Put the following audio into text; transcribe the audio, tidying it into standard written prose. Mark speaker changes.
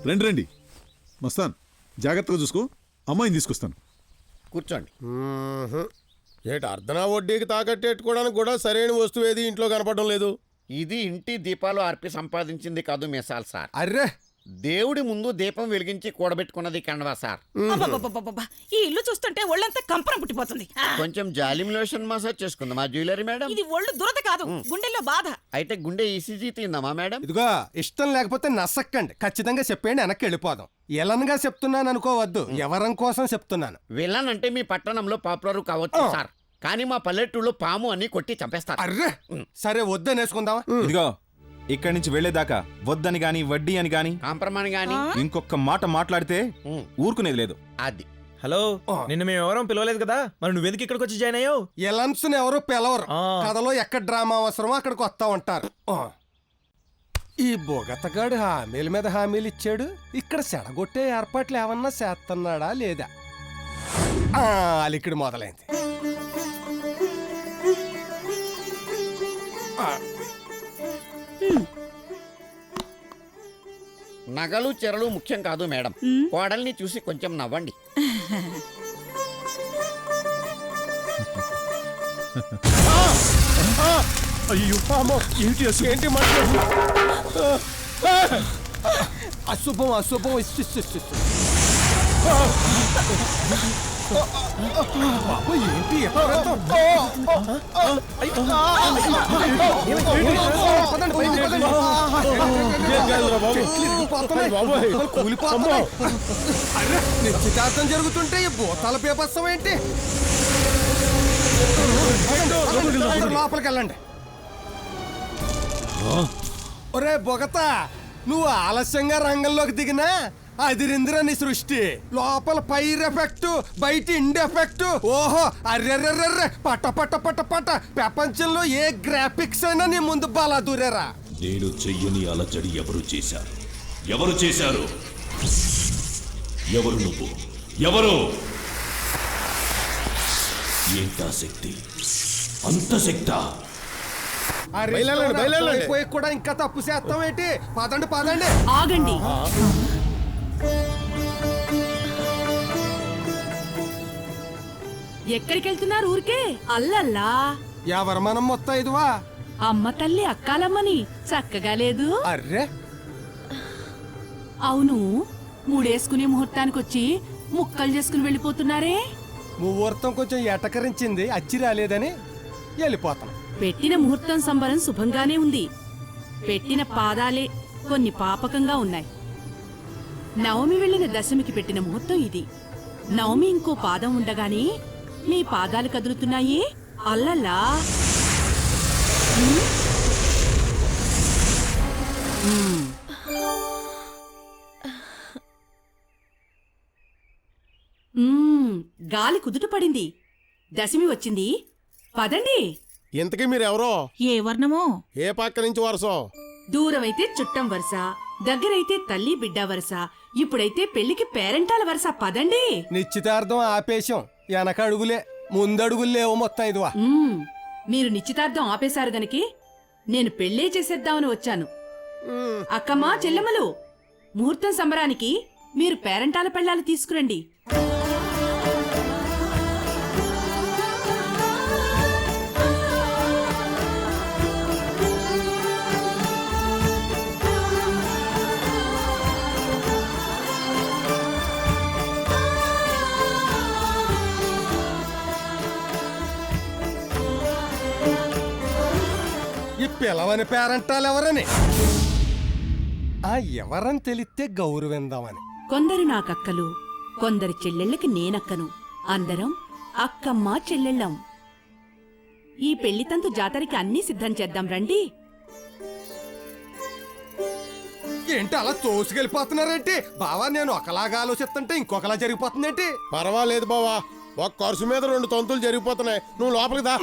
Speaker 1: రండి రండి. మస్తాన్, జాగ్రత్తగా చూసుకో. అమ్మాయిని తీసుకొస్తాను.
Speaker 2: కూర్చోండి.
Speaker 3: ఏటి అర్ధనా వడ్డీకి తాకట్టెట్టుకోవడానికి కూడా సరైన వస్తువు ఏది ఇంట్లో కనపడడం లేదు.
Speaker 2: ఇది ఇంటి దీపాలు అర్పి సంపాదించింది కాదు మిసాల్ సార్.
Speaker 3: అర్రే,
Speaker 2: దేవుడి ముందు దీపం వెలిగించి కూడబెట్టుకున్నది కండవా సార్.
Speaker 4: అబ్బబ్బబ్బబ్బబ్బ! ఈ ఇల్లు చూస్తుంటే ఒళ్ళంతా కంపరం పుట్టిపోతుంది.
Speaker 2: కొంచెం జాలిం లోషన్ మసాజ్ చేసుకుందామా జ్యువెలరీ మేడం?
Speaker 4: ఇది ఒళ్ళు దురద కాదు, గుండెల్లో బాధ.
Speaker 2: అయితే గుండె ఈసీజీ తీందామా మేడం?
Speaker 5: ఇదిగో ఇష్టం లేకపోతే నసక్కండి, ఖచ్చితంగా చెప్పేయండి, వెనక్కి వెళ్ళిపోదాం. ఎలన్గా చెప్తున్నాను అనుకోవద్దు, ఎవరం కోసం చెప్తున్నాను.
Speaker 2: విలన్ అంటే మీ పట్టణంలో పాపులర్ కావచ్చు సార్, కానీ మా పల్లెటూళ్ళలో పాము అని కొట్టి చంపేస్తారు.
Speaker 5: అర్రే, సరే వద్దనేసుకుందామా?
Speaker 6: ఇదిగో ఇక్కడి నుంచి వెళ్లేదాకా వద్దని గాని వడ్డీ అని గాని
Speaker 2: కాంప్రమాణ్ గాని
Speaker 6: ఇంకొక మాట మాట్లాడితే ఊరుకునేది లేదు.
Speaker 2: అది
Speaker 7: హలో, నిన్ను మేము ఎవరూ పిలవలేదు కదా, మరి నువ్వెందుకు ఇక్కడికి వచ్చి జాయిన్ అయ్యావు?
Speaker 5: ఎలన్స్ ఎవరు పిలవరు, కథలో ఎక్కడ డ్రామా అవసరమో అక్కడికి వస్తా ఉంటారు. ఈ బొగతగాడు హామీల మీద హామీలు ఇచ్చాడు, ఇక్కడ సెడగొట్టే ఏర్పాట్లు ఏమన్నా చేస్తున్నాడా లేదా? అలికిడి మొదలైంది.
Speaker 2: నగలు చెరలు ముఖ్యం కాదు మేడం, కోడల్ని చూసి కొంచెం నవ్వండి.
Speaker 5: ఏంటి అశుభం అశుభం. ఏంటి నిశ్చితార్థం జరుగుతుంటే ఈ భూతాల పేపత్సం ఏంటి? లోపలికి వెళ్ళండి. ఒరే బొగతా, నువ్వు ఆలస్యంగా రంగంలోకి దిగినా అదిరింద్ర నీ సృష్టి. లోపల పైర్ ఎఫెక్ట్, బయట ఇండ్ ఎఫెక్ట్. ఓహో, అర్రెర్రెర్రె, పట్ట పట్ట పట్ట పట్ట. ప్రపంచంలో ఏ గ్రాఫిక్స్ అయినా నీ ముందు బాలా దూరేరా.
Speaker 8: నేను చెయ్యని అలజడి ఎవరు చేశారు? ఎవరు చేశారు? ఎవరు నువ్వు? ఎవరు? ఏంటా శక్తి? అంత శక్తా?
Speaker 5: అయిపోయి కూడా ఇంకా తప్పు చేస్తాం ఏంటి? పదండి పదండి.
Speaker 4: ఆగండి. ఎక్కడికి వెళ్తున్నారు? ఊరికే అల్లల్లా.
Speaker 5: ఎవరు మనం మొత్తం ఇదివా?
Speaker 4: అమ్మ తల్లి అక్కాలమ్మని చక్కగా లేదు.
Speaker 5: అర్రే,
Speaker 4: అవును, మూడేసుకునే ముహూర్తానికి వచ్చి ముక్కలు చేసుకుని వెళ్ళిపోతున్నారే.
Speaker 5: ముహూర్తం కొంచెం ఎటకరించింది, అచ్చి రాలేదని వెళ్ళిపోతాం.
Speaker 4: పెట్టిన ముహూర్తం సంబరం శుభంగానే ఉంది, పెట్టిన పాదాలే కొన్ని పాపకంగా ఉన్నాయి. నవమి వెళ్ళిన దశమికి పెట్టిన ముహూర్తం ఇది. నవమి ఇంకో పాదం ఉండగానే మీ పాదాలు కదులుతున్నాయి. అల్లల్లా. గాలి కుదుట పడింది, దశమి వచ్చింది, పదండి.
Speaker 3: ఇంతకీ మీరెవరో?
Speaker 4: ఏ వర్ణమో?
Speaker 3: ఏ పక్క నుంచి వరసో?
Speaker 4: దూరమైతే చుట్టం వరుస, దగ్గరైతే తల్లి బిడ్డ వరుస, ఇప్పుడైతే పెళ్లికి పేరెంటాల వరుస. పదండి.
Speaker 5: నిశ్చితార్థం ఆపేశం, వెనక అడుగులే, ముందడుగులు లేవు మొత్తం ఇదివా.
Speaker 4: మీరు నిశ్చితార్థం ఆపేశారు గనకి నేను పెళ్ళే చేసేద్దామని వచ్చాను. అక్కమ్మా చెల్లెమ్మలు, ముహూర్తం సంబరానికి మీరు పేరెంటాల పెళ్ళాలు తీసుకురండి.
Speaker 5: ఈ పిలవని పేరంటాలు ఎవరని, ఎవరని తెలిస్తే గౌరవిందామని.
Speaker 4: కొందరు నాకక్కలు, కొందరి చెల్లెళ్ళకి నేనక్కను, అందరం అక్కమ్మ చెల్లెళ్ళం. ఈ పెళ్లితంతు జాతరకి అన్నీ సిద్ధం చేద్దాం రండి.
Speaker 5: ఏంటి అలా తోసుకెళ్ళిపోతున్నారేంటి బావా? నేను ఒకలాగా ఆలోచిస్తుంటే ఇంకొకలా జరిగిపోతుందేంటి?
Speaker 3: పర్వాలేదు బావా, ఒక ఖర్చు మీద 2 తంతులు జరిగిపోతున్నాయి. నువ్వు లోపలికి దా.